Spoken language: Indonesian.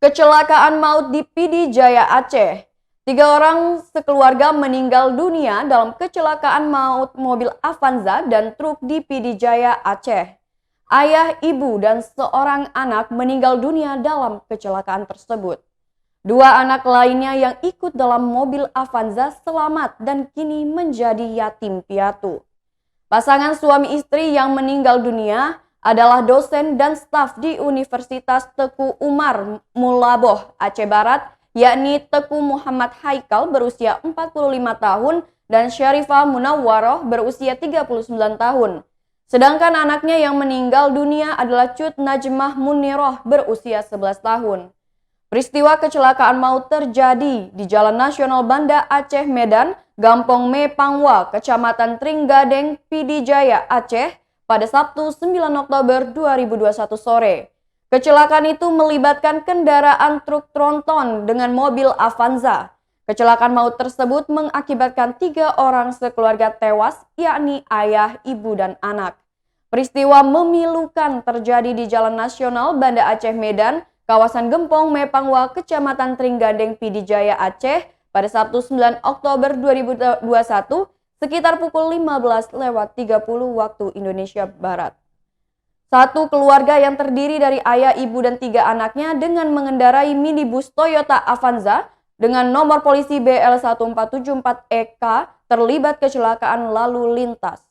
Kecelakaan maut di PD Jaya Aceh. 3 orang sekeluarga meninggal dunia dalam kecelakaan maut mobil Avanza dan truk di PD Jaya Aceh. Ayah, ibu, dan seorang anak meninggal dunia dalam kecelakaan tersebut. 2 anak lainnya yang ikut dalam mobil Avanza selamat dan kini menjadi yatim piatu. Pasangan suami istri yang meninggal dunia adalah dosen dan staf di Universitas Teku Umar Mulaboh, Aceh Barat, yakni Teku Muhammad Haikal berusia 45 tahun dan Syarifah Munawwaroh berusia 39 tahun. Sedangkan anaknya yang meninggal dunia adalah Cut Najmah Muniroh berusia 11 tahun. Peristiwa kecelakaan maut terjadi di Jalan Nasional Banda Aceh Medan, Gampong Me Pangwa, Kecamatan Trenggadeng, PD Jaya, Aceh, pada Sabtu 9 Oktober 2021 sore. Kecelakaan itu melibatkan kendaraan truk tronton dengan mobil Avanza. Kecelakaan maut tersebut mengakibatkan 3 orang sekeluarga tewas, yakni ayah, ibu, dan anak. Peristiwa memilukan terjadi di Jalan Nasional Banda Aceh Medan, kawasan Gempong Mepangwa, Kecamatan Trenggadeng, PD Jaya, Aceh, pada Sabtu 9 Oktober 2021, sekitar pukul 15.30 waktu Indonesia Barat. Satu keluarga yang terdiri dari ayah, ibu, dan 3 anaknya dengan mengendarai minibus Toyota Avanza dengan nomor polisi BL1474EK terlibat kecelakaan lalu lintas.